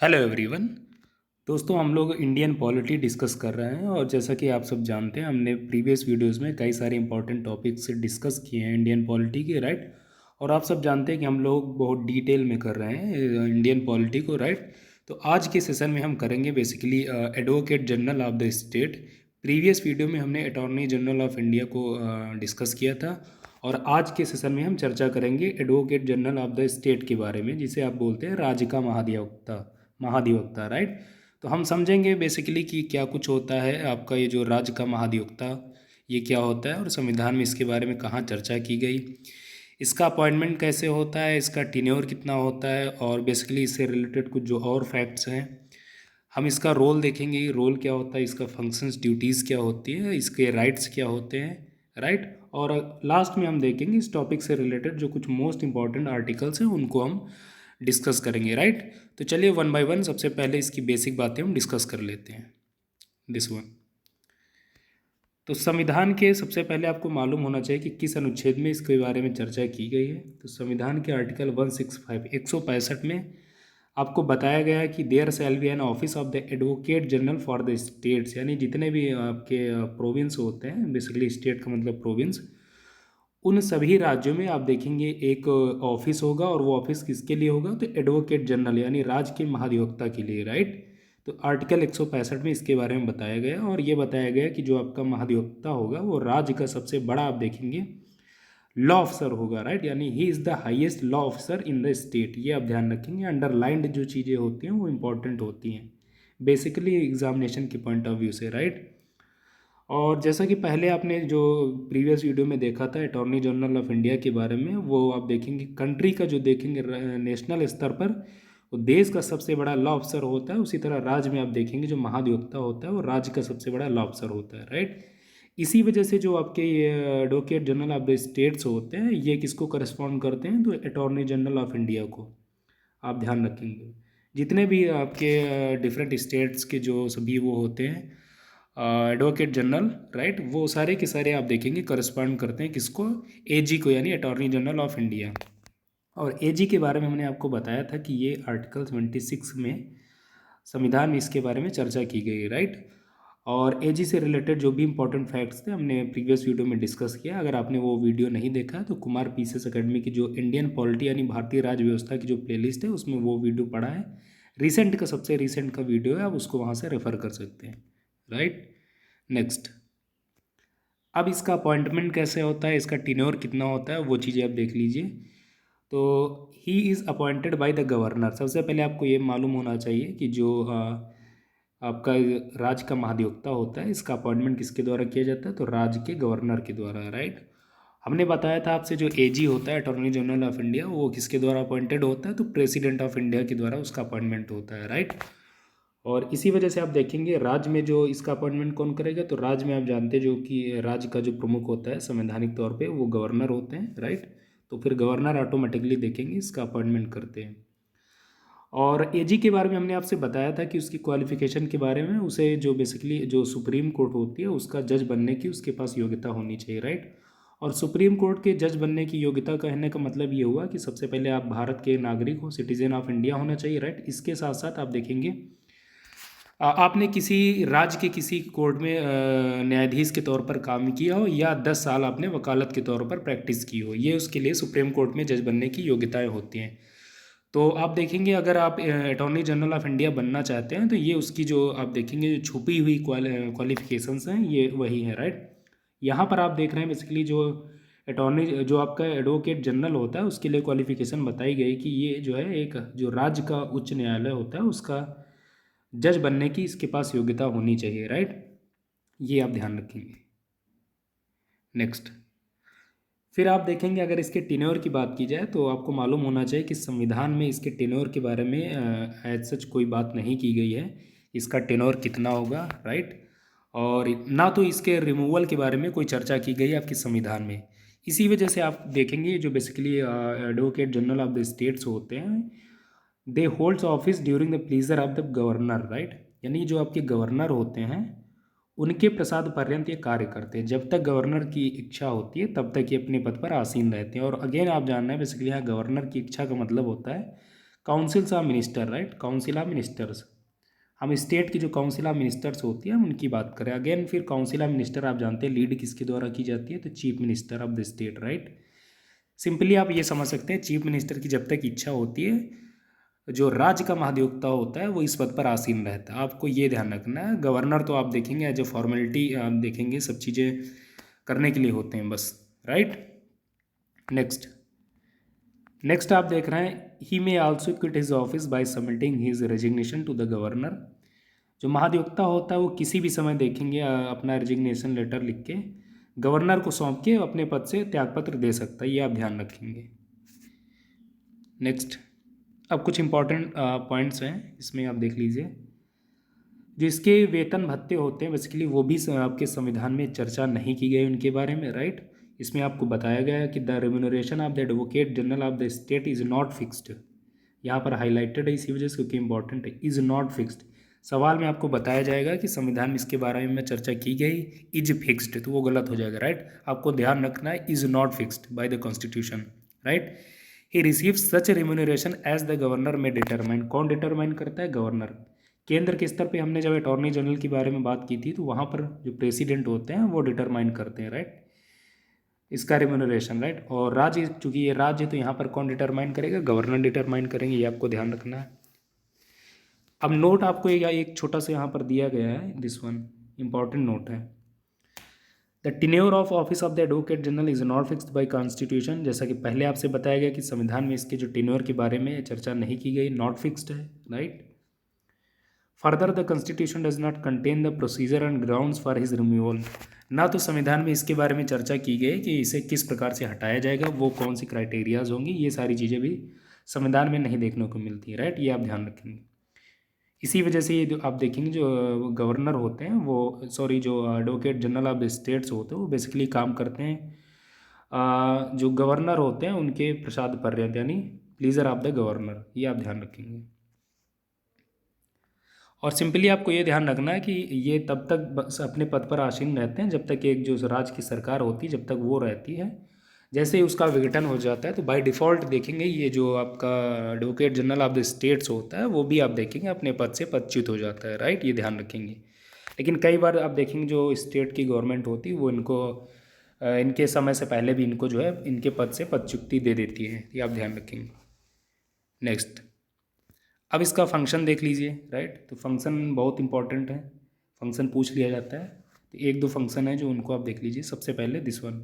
Hello everyone. दोस्तों, हम लोग इंडियन पॉलिटी डिस्कस कर रहे हैं और जैसा कि आप सब जानते हैं, हमने प्रीवियस वीडियोस में कई सारे इंपॉर्टेंट टॉपिक्स डिस्कस किए हैं इंडियन पॉलिटी के, राइट। और आप सब जानते हैं कि हम लोग बहुत डिटेल में कर रहे हैं इंडियन पॉलिटी को, राइट। तो आज के सेशन में हम करेंगे basically advocate general of the state. Previous video में हमने अटॉर्नी जनरल ऑफ इंडिया को डिस्कस किया था और आज के सेशन में हम चर्चा करेंगे advocate general of the state के बारे में, जिसे आप बोलते हैं राज्य का महाधिवक्ता, राइट। तो हम समझेंगे बेसिकली कि क्या कुछ होता है आपका ये जो राज्य का महाधिवक्ता, ये क्या होता है और संविधान में इसके बारे में कहाँ चर्चा की गई, इसका अपॉइंटमेंट कैसे होता है, इसका टेन्योर कितना होता है और बेसिकली इससे रिलेटेड कुछ जो और फैक्ट्स हैं। हम इसका रोल देखेंगे, ये रोल क्या होता है, इसका फंक्शंस ड्यूटीज़ क्या होती है, इसके राइट्स क्या होते हैं, राइट। और लास्ट में हम देखेंगे इस टॉपिक से रिलेटेड जो कुछ मोस्ट इंपॉर्टेंट आर्टिकल्स हैं उनको हम डिस्कस करेंगे, राइट। तो चलिए वन बाय वन सबसे पहले इसकी बेसिक बातें हम डिस्कस कर लेते हैं। This one. तो संविधान के सबसे पहले आपको मालूम होना चाहिए कि किस अनुच्छेद में इसके बारे में चर्चा की गई है। तो संविधान के आर्टिकल 165 165 में आपको बताया गया है कि there shall be an office of the advocate general for the states, यानी जितने भी आपके प्रोविंस होते हैं, बेसिकली स्टेट का मतलब प्रोविंस, उन सभी राज्यों में आप देखेंगे एक ऑफिस होगा और वो ऑफिस किसके लिए होगा, तो एडवोकेट जनरल यानी राज्य के महाधिवक्ता के लिए, राइट। तो आर्टिकल 165 में इसके बारे में बताया गया और ये बताया गया कि जो आपका महाधिवक्ता होगा वो राज्य का सबसे बड़ा आप देखेंगे लॉ ऑफिसर होगा, राइट। यानी he is the highest law officer in the state. ये आप ध्यान रखेंगे, अंडरलाइंड जो चीज़ें होती हैं वो इंपॉर्टेंट होती हैं बेसिकली एग्जामिनेशन के पॉइंट ऑफ व्यू से, राइट। और जैसा कि पहले आपने जो प्रीवियस वीडियो में देखा था अटॉर्नी जनरल ऑफ इंडिया के बारे में, वो आप देखेंगे कंट्री का जो देखेंगे नेशनल स्तर पर वो देश का सबसे बड़ा लॉ अफसर होता है। उसी तरह राज्य में आप देखेंगे जो महाधिवक्ता होता है वो राज्य का सबसे बड़ा लॉ अफसर होता है, राइट। इसी वजह से जो आपके ये advocate general of the states होते हैं ये किसको करस्पॉन्ड करते हैं, तो अटॉर्नी जनरल ऑफ इंडिया को। आप ध्यान रखेंगे जितने भी आपके डिफरेंट स्टेट्स के जो सभी वो होते हैं एडवोकेट जनरल, राइट, वो सारे के सारे आप देखेंगे करस्पॉन्ड करते हैं किसको, एजी को, यानी अटॉर्नी जनरल ऑफ इंडिया। और एजी के बारे में हमने आपको बताया था कि ये आर्टिकल 26 में संविधान में इसके बारे में चर्चा की गई, राइट। और एजी से रिलेटेड जो भी इंपॉर्टेंट फैक्ट्स थे हमने प्रीवियस वीडियो में डिस्कस किया। अगर आपने वो वीडियो नहीं देखा है तो कुमार पीसीएस एकेडमी की जो इंडियन पॉलिटी यानी भारतीय राज्य व्यवस्था की जो प्लेलिस्ट है उसमें वो वीडियो पड़ा है। रिसेंट का सबसे रिसेंट का वीडियो है, आप उसको वहाँ से रेफर कर सकते हैं, राइट। नेक्स्ट, अब इसका अपॉइंटमेंट कैसे होता है, इसका टेन्योर कितना होता है, वो चीज़ें आप देख लीजिए। तो he is appointed by the governor. सबसे पहले आपको ये मालूम होना चाहिए कि जो आपका राज्य का महाधिवक्ता होता है इसका अपॉइंटमेंट किसके द्वारा किया जाता है, तो राज्य के गवर्नर के द्वारा, राइट। हमने बताया था आपसे जो एजी होता है अटॉर्नी जनरल ऑफ इंडिया, वो किसके द्वारा अपॉइंटेड होता है, तो प्रेसिडेंट ऑफ इंडिया के द्वारा उसका अपॉइंटमेंट होता है, राइट। और इसी वजह से आप देखेंगे राज्य में जो इसका अपॉइंटमेंट कौन करेगा, तो राज्य में आप जानते हैं जो कि राज्य का जो प्रमुख होता है संवैधानिक तौर पे वो गवर्नर होते हैं, राइट। तो फिर गवर्नर ऑटोमेटिकली देखेंगे इसका अपॉइंटमेंट करते हैं। और एजी के बारे में हमने आपसे बताया था कि उसकी क्वालिफिकेशन के बारे में, उसे जो बेसिकली जो सुप्रीम कोर्ट होती है उसका जज बनने की उसके पास योग्यता होनी चाहिए, राइट। और सुप्रीम कोर्ट के जज बनने की योग्यता कहने का मतलब ये हुआ कि सबसे पहले आप भारत के नागरिक हो, सिटीजन ऑफ इंडिया होना चाहिए, राइट। इसके साथ साथ आप देखेंगे आपने किसी राज्य के किसी कोर्ट में न्यायाधीश के तौर पर काम किया हो या 10 साल आपने वकालत के तौर पर प्रैक्टिस की हो, ये उसके लिए सुप्रीम कोर्ट में जज बनने की योग्यताएं होती हैं। तो आप देखेंगे अगर आप अटॉर्नी जनरल ऑफ इंडिया बनना चाहते हैं तो ये उसकी जो आप देखेंगे जो छुपी हुई क्वालिफिकेशंस हैं ये वही है, राइट। यहाँ पर आप देख रहे हैं बेसिकली जो अटॉर्नी जो आपका एडवोकेट जनरल होता है उसके लिए क्वालिफिकेशन बताई गई कि ये जो है एक जो राज्य का उच्च न्यायालय होता है उसका जज बनने की इसके पास योग्यता होनी चाहिए, राइट। ये आप ध्यान रखेंगे। नेक्स्ट, फिर आप देखेंगे अगर इसके टेन्योर की बात की जाए तो आपको मालूम होना चाहिए कि संविधान में इसके टेन्योर के बारे में एज सच कोई बात नहीं की गई है, इसका टेन्योर कितना होगा, राइट। और ना तो इसके रिमूवल के बारे में कोई चर्चा की गई है आपके संविधान में। इसी वजह से आप देखेंगे जो basically advocate general of the states होते हैं they holds office during the pleasure of the governor, right. यानी जो आपके गवर्नर होते हैं उनके प्रसाद पर्यंत ये कार्य करते हैं, जब तक गवर्नर की इच्छा होती है तब तक ये अपने पद पर आसीन रहते हैं। और अगेन आप जानना है बेसिकली यहाँ गवर्नर की इच्छा का मतलब होता है councils of minister, right, council of ministers. हम स्टेट की जो काउंसिल ऑफ मिनिस्टर्स होती है हम उनकी बात करें। अगेन फिर काउंसिल ऑफ मिनिस्टर आप जानते हैं लीड किसके द्वारा की जाती है, तो chief minister of the state, right. Simply आप ये समझ सकते हैं चीफ मिनिस्टर की जब तक इच्छा होती है, जो राज्य का महाधिवक्ता होता है वो इस पद पर आसीन रहता है। आपको ये ध्यान रखना है। गवर्नर तो आप देखेंगे एज ए फॉर्मेलिटी आप देखेंगे, सब चीज़ें करने के लिए होते हैं बस, राइट। नेक्स्ट नेक्स्ट आप देख रहे हैं he may also quit his office by submitting his resignation to the governor. जो महाधिवक्ता होता है वो किसी भी समय देखेंगे अपना रेजिग्नेशन लेटर लिख के गवर्नर को सौंप के अपने पद से त्यागपत्र दे सकता है, ये आप ध्यान रखेंगे। नेक्स्ट अब कुछ इंपॉर्टेंट पॉइंट्स हैं इसमें आप देख लीजिए। जो इसके वेतन भत्ते होते हैं बेसिकली वो भी आपके संविधान में चर्चा नहीं की गई उनके बारे में, राइट। इसमें आपको बताया गया है कि the remuneration of the advocate general of the state is not fixed. यहाँ पर हाईलाइटेड है इसी वजह से क्योंकि इंपॉर्टेंट है, इज़ नॉट फिक्स्ड। सवाल में आपको बताया जाएगा कि संविधान में इसके बारे में चर्चा की गई, इज फिक्स्ड, तो वो गलत हो जाएगा, राइट। आपको ध्यान रखना है is not fixed by the constitution, right. He receive such remuneration as the governor में डिटरमाइन। कौन डिटरमाइन करता है? गवर्नर। केंद्र के स्तर पे हमने जब अटॉर्नी जनरल के बारे में बात की थी तो वहाँ पर जो प्रेसिडेंट होते हैं वो डिटरमाइन करते हैं, राइट, इसका रेम्यूनरेशन, राइट। और राज्य, चूंकि ये राज्य तो यहाँ पर कौन डिटरमाइन करेगा? गवर्नर डिटरमाइन करेंगे, ये आपको ध्यान रखना है। अब नोट आपको एक छोटा सा यहाँ पर दिया गया है, दिस वन इंपॉर्टेंट नोट है। The tenure of office of the advocate general is not fixed bye constitution. जैसा कि पहले आपसे बताया गया कि संविधान में इसके जो टेन्योर के बारे में चर्चा नहीं की गई, नॉट फिक्स्ड है, right. Further the constitution does not contain the procedure and grounds for his removal. ना तो संविधान में इसके बारे में चर्चा की गई कि इसे किस प्रकार से हटाया जाएगा, वो कौन सी क्राइटेरियाज होंगी, ये सारी चीज़ें भी संविधान में नहीं देखने को मिलती है, राइट, ये आप ध्यान रखेंगे। इसी वजह से ये जो आप देखेंगे जो गवर्नर होते हैं वो, सॉरी, जो advocate general of the states होते हैं वो बेसिकली काम करते हैं जो गवर्नर होते हैं उनके प्रसाद पर्यंत, यानी प्लीजर ऑफ द गवर्नर, ये आप ध्यान रखेंगे। और सिंपली आपको ये ध्यान रखना है कि ये तब तक बस अपने पद पर आसीन रहते हैं जब तक एक जो राज्य की सरकार होती है जब तक वो रहती है। जैसे ही उसका विघटन हो जाता है तो बाय डिफ़ॉल्ट देखेंगे ये जो आपका advocate general of the states होता है वो भी आप देखेंगे अपने पद से पदच्युत हो जाता है, राइट, ये ध्यान रखेंगे। लेकिन कई बार आप देखेंगे जो स्टेट की गवर्नमेंट होती है वो इनको इनके समय से पहले भी इनको जो है इनके पद से पदच्युति दे देती है, ये आप ध्यान रखेंगे। नेक्स्ट अब इसका फंक्शन देख लीजिए, राइट। तो फंक्शन बहुत इंपॉर्टेंट है, फंक्शन पूछ लिया जाता है। तो एक दो फंक्शन है जो उनको आप देख लीजिए। सबसे पहले this one,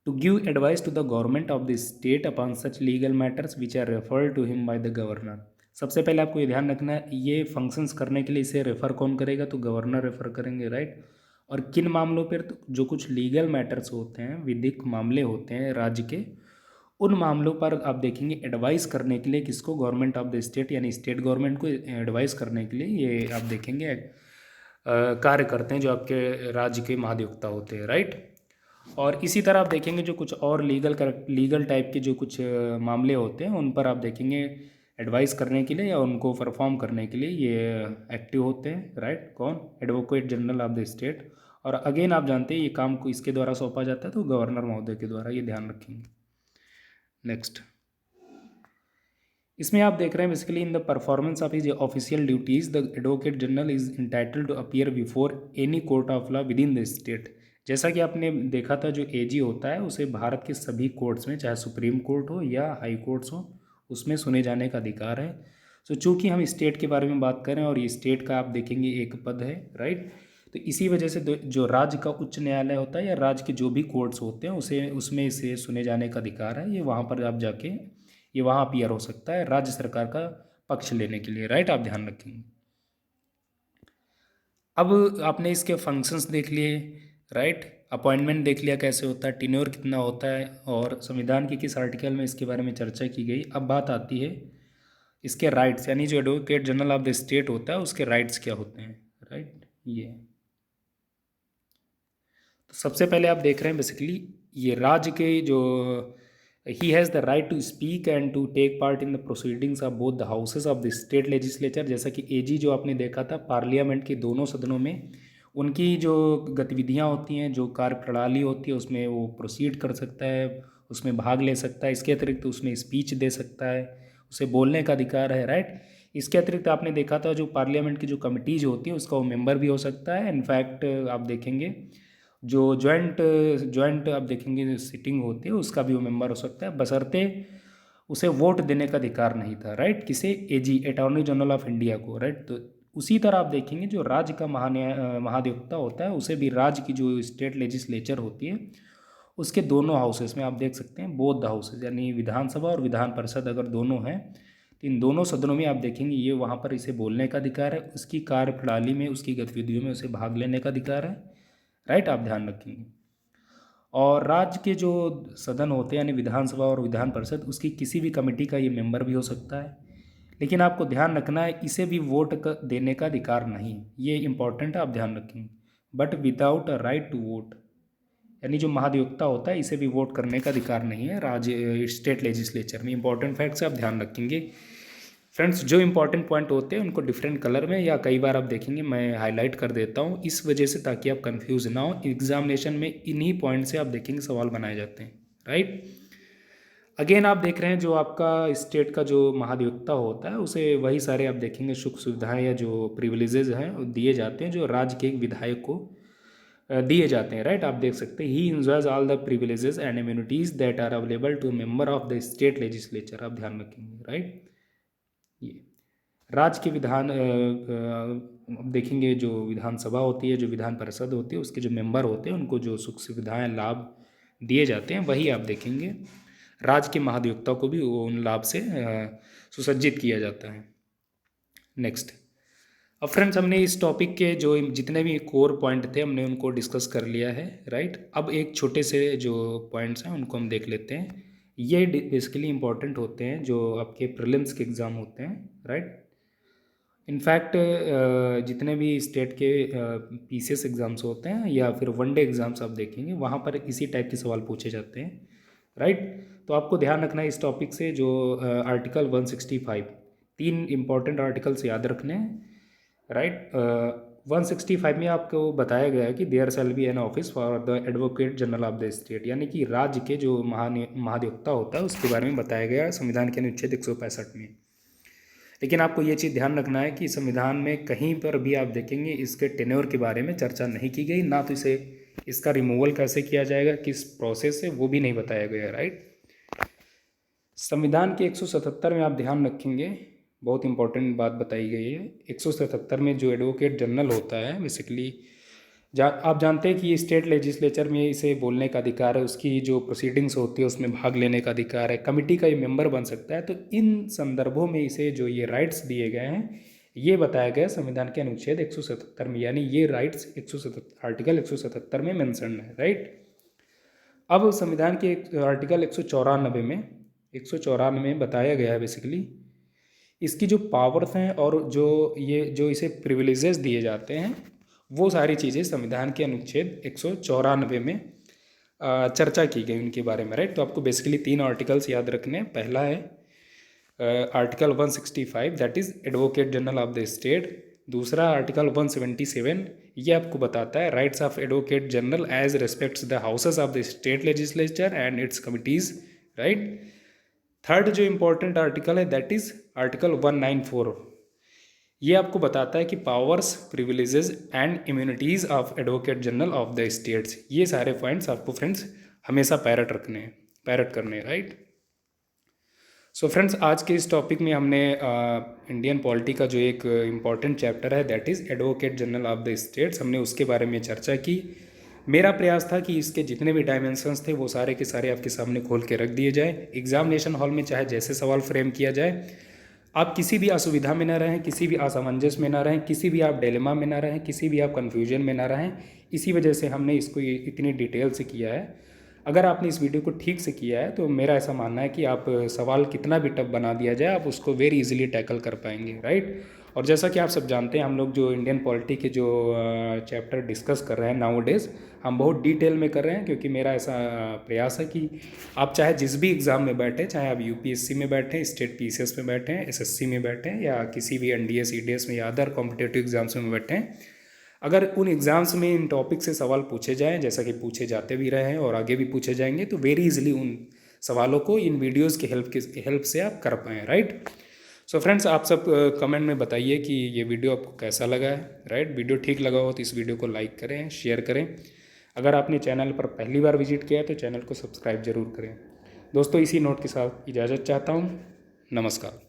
to give advice to the government of the state upon such legal matters which are referred to him by the governor. सबसे पहले आपको ये ध्यान रखना है ये फंक्शंस करने के लिए इसे रेफ़र कौन करेगा? तो गवर्नर रेफ़र करेंगे, राइट। और किन मामलों पर? तो जो कुछ लीगल मैटर्स होते हैं, विधिक मामले होते हैं राज्य के, उन मामलों पर आप देखेंगे एडवाइस करने के लिए किसको? गवर्नमेंट ऑफ द स्टेट, यानी स्टेट गवर्नमेंट को एडवाइस करने के लिए ये आप देखेंगे कार्य करते हैं जो आपके राज्य के महाधिवक्ता होते हैं, राइट। और इसी तरह आप देखेंगे जो कुछ और लीगल टाइप के जो कुछ मामले होते हैं उन पर आप देखेंगे एडवाइस करने के लिए या उनको परफॉर्म करने के लिए ये एक्टिव होते हैं, राइट। कौन? Advocate general of the state. और अगेन आप जानते हैं ये काम को इसके द्वारा सौंपा जाता है तो गवर्नर महोदय के द्वारा, ये ध्यान रखेंगे। नेक्स्ट इसमें आप देख रहे हैं basically in the performance of his official duties the advocate general is entitled to appear before any court of law within the state. जैसा कि आपने देखा था जो एजी होता है उसे भारत के सभी कोर्ट्स में, चाहे सुप्रीम कोर्ट हो या हाई कोर्ट्स हो, उसमें सुने जाने का अधिकार है। सो चूंकि हम स्टेट के बारे में बात करें और ये स्टेट का आप देखेंगे एक पद है, राइट। तो इसी वजह से जो राज्य का उच्च न्यायालय होता है या राज्य के जो भी कोर्ट्स होते हैं उसे उसमें इसे सुने जाने का अधिकार है। ये वहाँ पर आप जाके ये वहाँ अपीयर हो सकता है राज्य सरकार का पक्ष लेने के लिए, राइट, आप ध्यान रखेंगे। अब आपने इसके फंक्शंस देख लिए, राइट। अपॉइंटमेंट देख लिया कैसे होता है, टेन्योर कितना होता है और संविधान के किस आर्टिकल में इसके बारे में चर्चा की गई। अब बात आती है इसके राइट्स, यानी जो advocate general of the state होता है उसके राइट्स क्या होते हैं, राइट। ये तो सबसे पहले आप देख रहे हैं बेसिकली ये राज्य के जो he has the right to speak and to take part in the proceedings of both the houses of the state legislature. जैसा कि एजी जो आपने देखा था पार्लियामेंट के दोनों सदनों में उनकी जो गतिविधियां होती हैं, जो कार्य प्रणाली होती है उसमें वो प्रोसीड कर सकता है, उसमें भाग ले सकता है। इसके अतिरिक्त उसमें स्पीच दे सकता है, उसे बोलने का अधिकार है, राइट। इसके अतिरिक्त आपने देखा था जो पार्लियामेंट की जो कमिटीज़ होती है उसका वो मेंबर भी हो सकता है। इनफैक्ट आप देखेंगे जो जॉइंट आप देखेंगे सिटिंग होती है उसका भी वो मेंबर हो सकता है, बशर्ते उसे वोट देने का अधिकार नहीं था, राइट। किसे? एजी, अटॉर्नी जनरल ऑफ इंडिया को, राइट। तो उसी तरह आप देखेंगे जो राज्य का महाधिवक्ता होता है उसे भी राज्य की जो स्टेट लेजिस्लेचर होती है उसके दोनों हाउसेस में आप देख सकते हैं, बोथ द हाउसेस, यानी विधानसभा और विधान परिषद अगर दोनों हैं तो इन दोनों सदनों में आप देखेंगे ये वहाँ पर इसे बोलने का अधिकार है, उसकी कार्यप्रणाली में उसकी गतिविधियों में उसे भाग लेने का अधिकार है, राइट। आप ध्यान रखेंगे। और राज्य के जो सदन होते हैं यानी विधानसभा और विधान परिषद उसकी किसी भी कमेटी का ये मेंबर भी हो सकता है, लेकिन आपको ध्यान रखना है इसे भी देने का अधिकार नहीं है, ये इंपॉर्टेंट है, आप ध्यान रखेंगे। But without a right to vote, यानी जो महाधिवक्ता होता है इसे भी वोट करने का अधिकार नहीं है राज्य स्टेट लेजिस्लेचर में। इंपॉर्टेंट फैक्ट्स आप ध्यान रखेंगे फ्रेंड्स। जो इंपॉर्टेंट पॉइंट होते हैं उनको डिफरेंट कलर में या कई बार आप देखेंगे मैं हाईलाइट कर देता हूँ इस वजह से, ताकि आप कंफ्यूज ना हो। एग्जामिनेशन में इन्हीं पॉइंट से आप देखेंगे सवाल बनाए जाते हैं, राइट। अगेन आप देख रहे हैं जो आपका स्टेट का जो महाधिवक्ता होता है उसे वही सारे आप देखेंगे सुख सुविधाएं या जो प्रिविलेजेस हैं वो दिए जाते हैं जो राज्य के एक विधायक को दिए जाते हैं, राइट। आप देख सकते हैं he enjoys all the privileges and immunities that are available to member of the state legislature, आप ध्यान रखेंगे, राइट। ये राज्य के विधान अब देखेंगे जो विधानसभा होती है, जो विधान परिषद होती है, उसके जो मेंबर होते हैं उनको जो सुख सुविधाएं लाभ दिए जाते हैं वही आप देखेंगे राज्य के महाधिवक्ता को भी उन लाभ से सुसज्जित किया जाता है। नेक्स्ट, अब फ्रेंड्स हमने इस टॉपिक के जो जितने भी कोर पॉइंट थे हमने उनको डिस्कस कर लिया है, राइट। अब एक छोटे से जो पॉइंट्स हैं उनको हम देख लेते हैं। ये बेसिकली इंपॉर्टेंट होते हैं जो आपके प्रीलिम्स के एग्ज़ाम होते हैं, राइट। इनफैक्ट जितने भी स्टेट के पीसीएस एग्ज़ाम्स होते हैं या फिर वनडे एग्ज़ाम्स आप देखेंगे वहाँ पर इसी टाइप के सवाल पूछे जाते हैं, राइट। तो आपको ध्यान रखना है इस टॉपिक से जो आर्टिकल 165, 3 इंपॉर्टेंट आर्टिकल्स याद रखने हैं, राइट। 165 में आपको बताया गया है कि there shall be an office for the advocate general of the state, यानी कि राज्य के जो महाधिवक्ता होता है उसके बारे में बताया गया है संविधान के अनुच्छेद 165 में। लेकिन आपको ये चीज़ ध्यान रखना है कि संविधान में कहीं पर भी आप देखेंगे इसके टेन्योर के बारे में चर्चा नहीं की गई, ना तो इसका रिमूवल कैसे किया जाएगा, किस प्रोसेस से, वो भी नहीं बताया गया, राइट। संविधान के 177 में आप ध्यान रखेंगे बहुत इंपॉर्टेंट बात बताई गई है। 177 में जो एडवोकेट जनरल होता है बेसिकली आप जानते हैं कि ये स्टेट लेजिस्लेचर में इसे बोलने का अधिकार है, उसकी जो प्रोसीडिंग्स होती है उसमें भाग लेने का अधिकार है, कमिटी का ये मेंबर बन सकता है। तो इन संदर्भों में इसे जो ये राइट्स दिए गए हैं ये बताया गया संविधान के अनुच्छेद 177 में, यानी ये राइट्स आर्टिकल 177 में मेंशन है, राइट। अब संविधान के आर्टिकल 194 में बताया गया है बेसिकली इसकी जो पावर्स हैं और जो इसे प्रिविलेजेस दिए जाते हैं वो सारी चीज़ें संविधान के अनुच्छेद 194 में चर्चा की गई उनके बारे में, राइट। तो आपको बेसिकली 3 आर्टिकल्स याद रखने हैं। पहला है article 165 that is advocate general of the state. दूसरा आर्टिकल 177 ये आपको बताता है rights of advocate general as respects the houses of the state legislature and its committees, right. Third जो इम्पोर्टेंट आर्टिकल है दैट इज़ आर्टिकल 194, ये आपको बताता है कि powers, privileges and immunities of advocate general of the states. ये सारे points आपको फ्रेंड्स हमेशा पैरट करने हैं, राइट। सो फ्रेंड्स आज के इस टॉपिक में हमने इंडियन पॉलिटी का जो एक इम्पॉर्टेंट चैप्टर है that is advocate general of the states, हमने उसके बारे में चर्चा की। मेरा प्रयास था कि इसके जितने भी डायमेंशंस थे वो सारे के सारे आपके सामने खोल के रख दिए जाए। एग्जामिनेशन हॉल में चाहे जैसे सवाल फ्रेम किया जाए, आप किसी भी असुविधा में ना रहें, किसी भी असमंजस में ना रहें, किसी भी आप डिलेमा में ना रहें, किसी भी आप कन्फ्यूजन में ना रहें। इसी वजह से हमने इसको इतनी डिटेल से किया है। अगर आपने इस वीडियो को ठीक से किया है तो मेरा ऐसा मानना है कि आप सवाल कितना भी टफ बना दिया जाए आप उसको वेरी इजीली टैकल कर पाएंगे, राइट। और जैसा कि आप सब जानते हैं हम लोग जो इंडियन पॉलिटी के जो चैप्टर डिस्कस कर रहे हैं नाउ डेज हम बहुत डिटेल में कर रहे हैं, क्योंकि मेरा ऐसा प्रयास है कि आप चाहे जिस भी एग्ज़ाम में बैठे, चाहे आप यूपीएससी में बैठें, स्टेट पीसीएस में बैठें, एसएससी में बैठें या किसी भी एनडीए ईडीएस में या अदर कॉम्पिटेटिव एग्जाम्स में बैठें, अगर उन एग्ज़ाम्स में इन टॉपिक से सवाल पूछे जाएँ जैसा कि पूछे जाते भी रहे हैं और आगे भी पूछे जाएंगे तो वेरी इजीली उन सवालों को इन वीडियोज़ के हेल्प से आप कर पाएँ, राइट। सो फ्रेंड्स, आप सब कमेंट में बताइए कि ये वीडियो आपको कैसा लगा है, राइट। वीडियो ठीक लगा हो तो इस वीडियो को लाइक करें, शेयर करें। अगर आपने चैनल पर पहली बार विजिट किया है तो चैनल को सब्सक्राइब जरूर करें। दोस्तों, इसी नोट के साथ इजाज़त चाहता हूँ। नमस्कार।